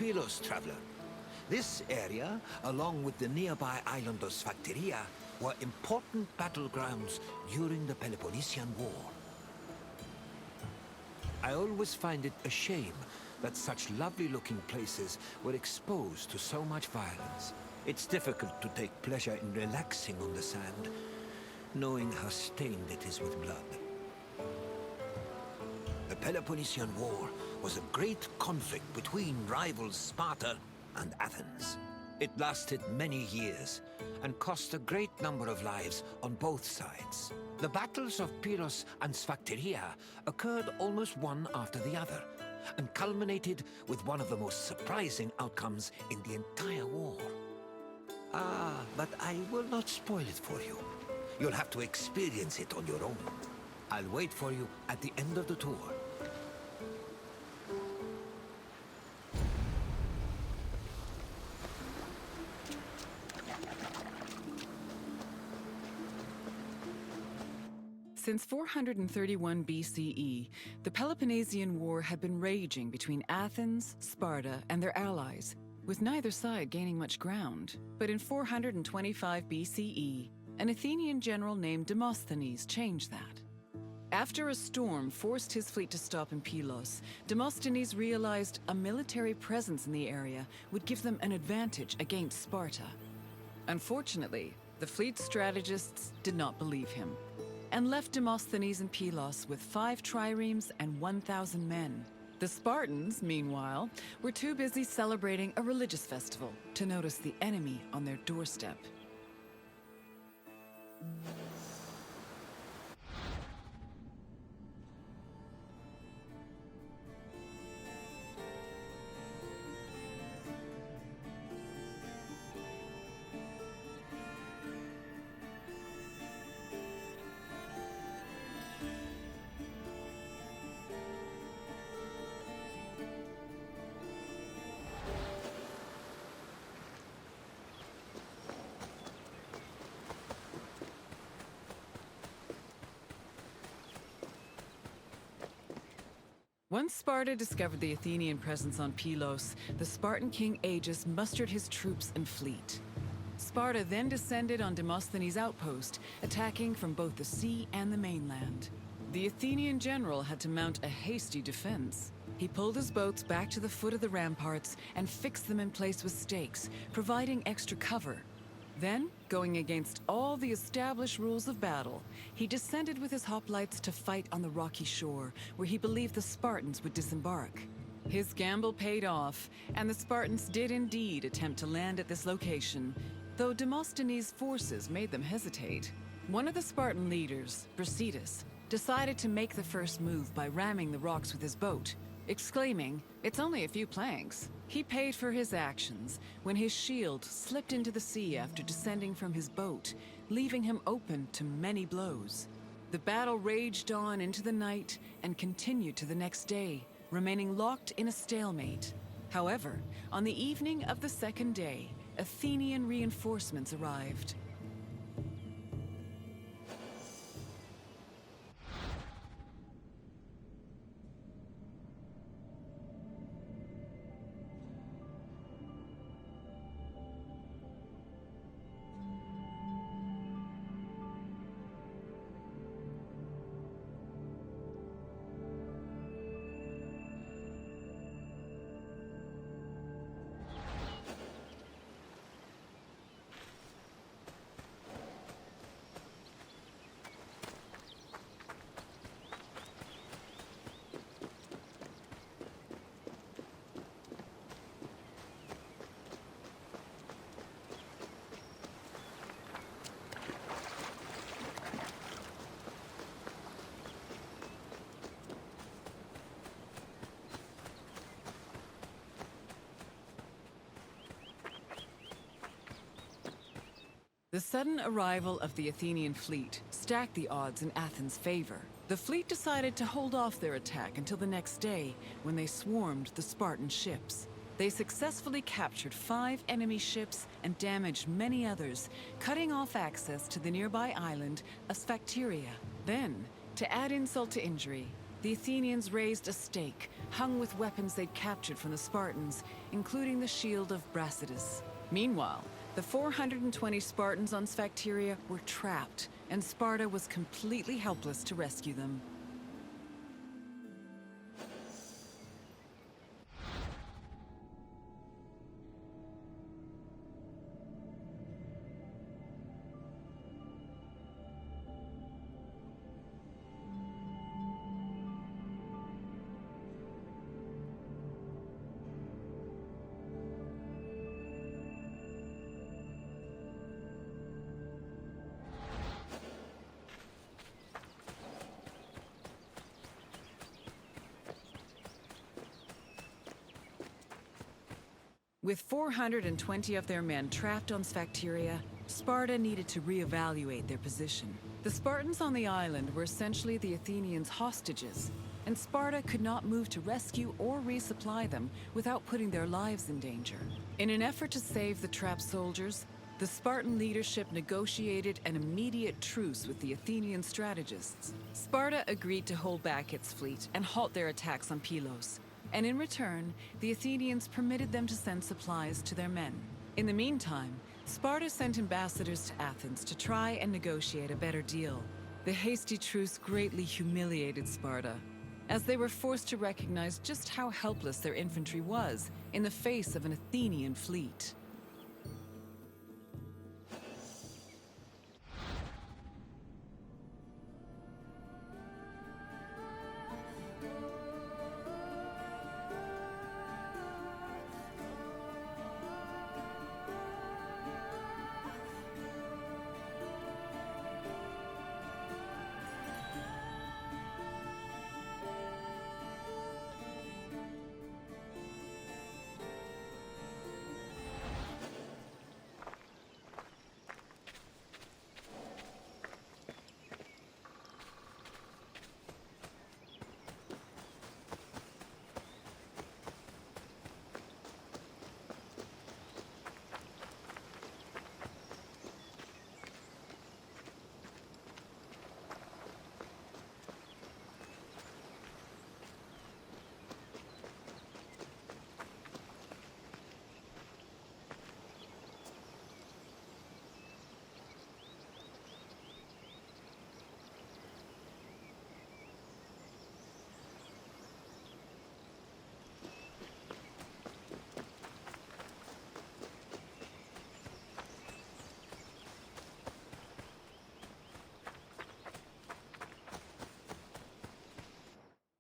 Pylos, traveler. This area, along with the nearby island of Sphakteria, were important battlegrounds during the Peloponnesian War. I always find it a shame that such lovely-looking places were exposed to so much violence. It's difficult to take pleasure in relaxing on the sand, knowing how stained it is with blood. The Peloponnesian War was a great conflict between rivals Sparta and Athens. It lasted many years and cost a great number of lives on both sides. The battles of Pylos and Sphakteria occurred almost one after the other, and culminated with one of the most surprising outcomes in the entire war. But I will not spoil it for you. You'll have to experience it on your own. I'll wait for you at the end of the tour. Since 431 BCE, the Peloponnesian War had been raging between Athens, Sparta, and their allies, with neither side gaining much ground. But in 425 BCE, an Athenian general named Demosthenes changed that. After a storm forced his fleet to stop in Pylos, Demosthenes realized a military presence in the area would give them an advantage against Sparta. Unfortunately, the fleet strategists did not believe him, and left Demosthenes in Pylos with 5 triremes and 1,000 men. The Spartans, meanwhile, were too busy celebrating a religious festival to notice the enemy on their doorstep. Once Sparta discovered the Athenian presence on Pylos, the Spartan king Agis mustered his troops and fleet. Sparta then descended on Demosthenes' outpost, attacking from both the sea and the mainland. The Athenian general had to mount a hasty defense. He pulled his boats back to the foot of the ramparts and fixed them in place with stakes, providing extra cover. Then, going against all the established rules of battle, he descended with his hoplites to fight on the rocky shore, where he believed the Spartans would disembark. His gamble paid off, and the Spartans did indeed attempt to land at this location, though Demosthenes' forces made them hesitate. One of the Spartan leaders, Brasidas, decided to make the first move by ramming the rocks with his boat, exclaiming, "It's only a few planks." He paid for his actions when his shield slipped into the sea after descending from his boat, leaving him open to many blows. The battle raged on into the night and continued to the next day, remaining locked in a stalemate. However, on the evening of the second day, Athenian reinforcements arrived. The sudden arrival of the Athenian fleet stacked the odds in Athens' favor. The fleet decided to hold off their attack until the next day, when they swarmed the Spartan ships. They successfully captured 5 enemy ships and damaged many others, cutting off access to the nearby island of Sphakteria. Then, to add insult to injury, the Athenians raised a stake, hung with weapons they'd captured from the Spartans, including the shield of Brasidas. Meanwhile, the 420 Spartans on Sphakteria were trapped, and Sparta was completely helpless to rescue them. With 420 of their men trapped on Sphakteria, Sparta needed to reevaluate their position. The Spartans on the island were essentially the Athenians' hostages, and Sparta could not move to rescue or resupply them without putting their lives in danger. In an effort to save the trapped soldiers, the Spartan leadership negotiated an immediate truce with the Athenian strategists. Sparta agreed to hold back its fleet and halt their attacks on Pylos, and in return, the Athenians permitted them to send supplies to their men. In the meantime, Sparta sent ambassadors to Athens to try and negotiate a better deal. The hasty truce greatly humiliated Sparta, as they were forced to recognize just how helpless their infantry was in the face of an Athenian fleet.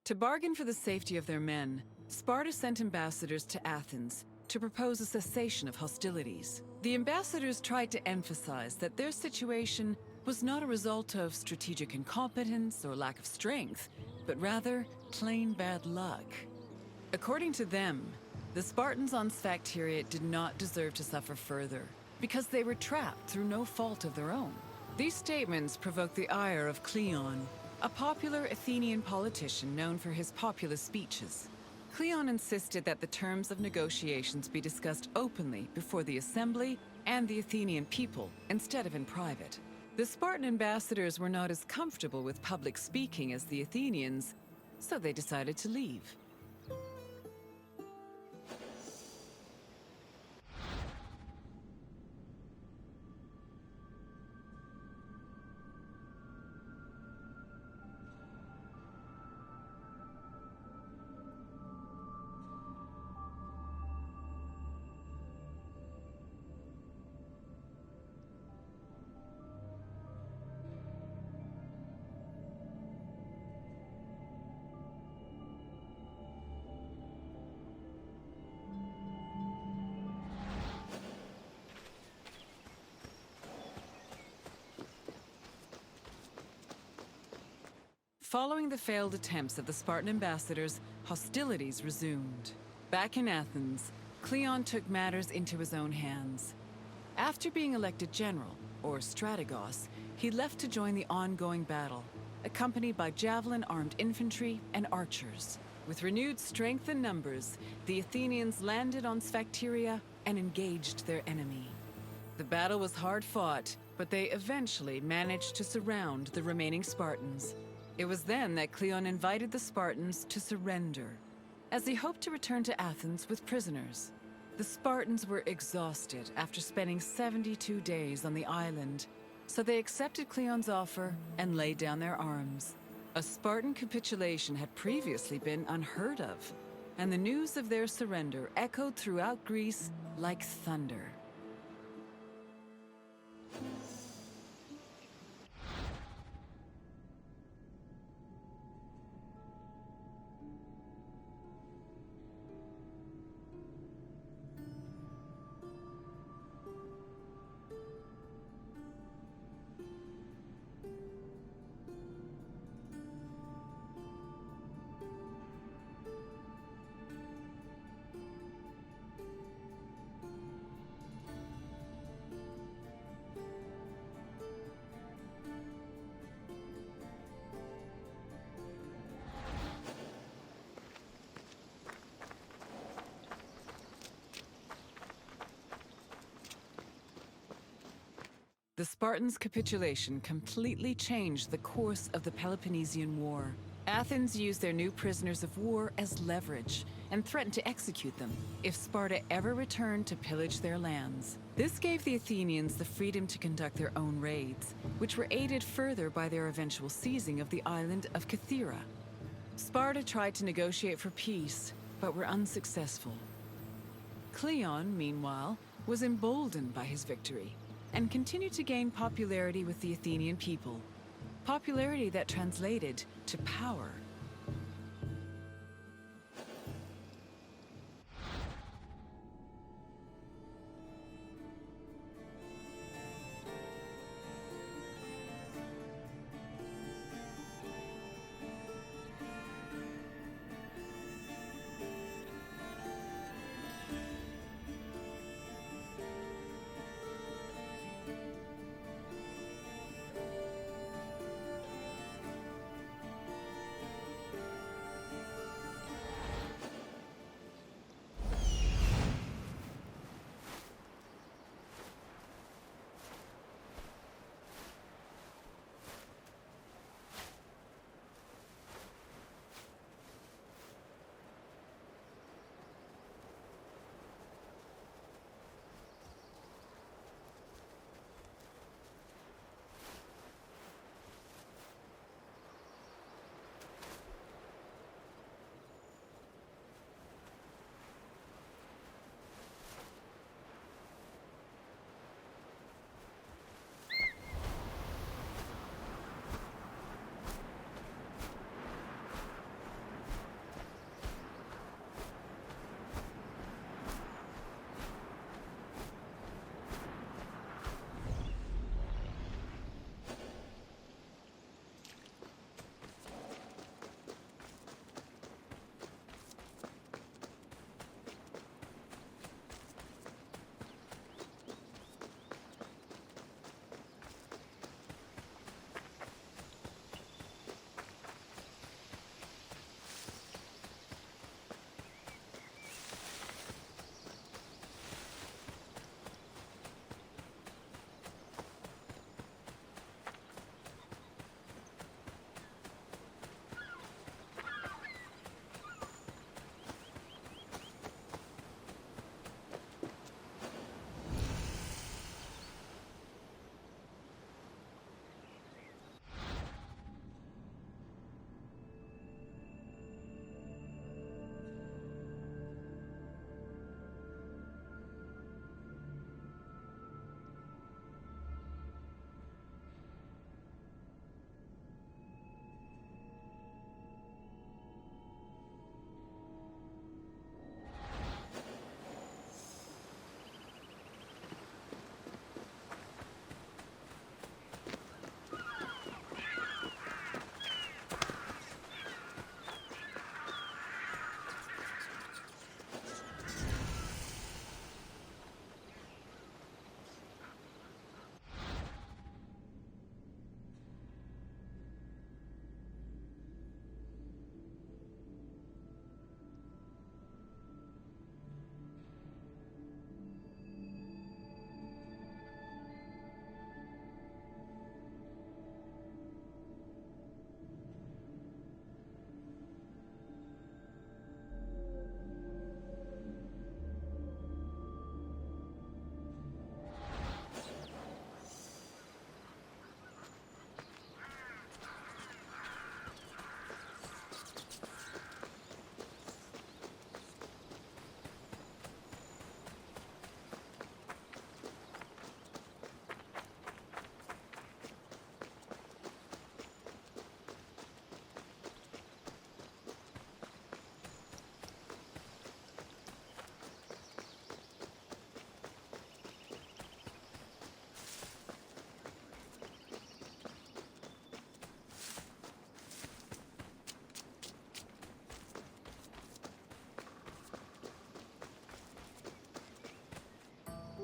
To bargain for the safety of their men, Sparta sent ambassadors to Athens to propose a cessation of hostilities. The ambassadors tried to emphasize that their situation was not a result of strategic incompetence or lack of strength, but rather plain bad luck. According to them, the Spartans on Sphakteria did not deserve to suffer further, because they were trapped through no fault of their own. These statements provoked the ire of Cleon, a popular Athenian politician known for his populist speeches. Cleon insisted that the terms of negotiations be discussed openly before the assembly and the Athenian people, instead of in private. The Spartan ambassadors were not as comfortable with public speaking as the Athenians, so they decided to leave. Following the failed attempts of the Spartan ambassadors, hostilities resumed. Back in Athens, Cleon took matters into his own hands. After being elected general, or strategos, he left to join the ongoing battle, accompanied by javelin-armed infantry and archers. With renewed strength and numbers, the Athenians landed on Sphakteria and engaged their enemy. The battle was hard fought, but they eventually managed to surround the remaining Spartans. It was then that Cleon invited the Spartans to surrender, as he hoped to return to Athens with prisoners. The Spartans were exhausted after spending 72 days on the island, so they accepted Cleon's offer and laid down their arms. A Spartan capitulation had previously been unheard of, and the news of their surrender echoed throughout Greece like thunder. The Spartans' capitulation completely changed the course of the Peloponnesian War. Athens used their new prisoners of war as leverage and threatened to execute them if Sparta ever returned to pillage their lands. This gave the Athenians the freedom to conduct their own raids, which were aided further by their eventual seizing of the island of Cythera. Sparta tried to negotiate for peace, but were unsuccessful. Cleon, meanwhile, was emboldened by his victory and continued to gain popularity with the Athenian people. Popularity that translated to power.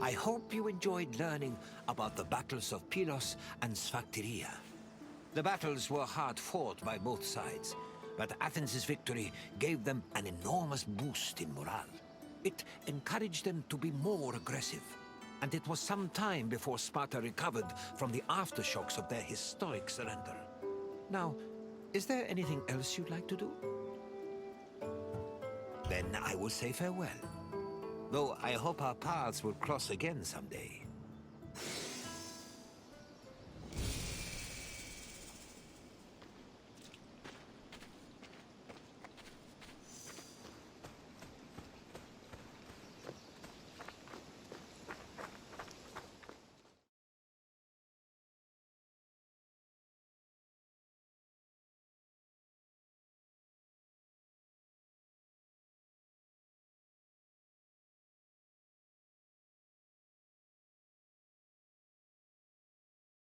I hope you enjoyed learning about the battles of Pylos and Sphakteria. The battles were hard fought by both sides, but Athens' victory gave them an enormous boost in morale. It encouraged them to be more aggressive, and it was some time before Sparta recovered from the aftershocks of their historic surrender. Now, is there anything else you'd like to do? Then I will say farewell. Though I hope our paths will cross again someday.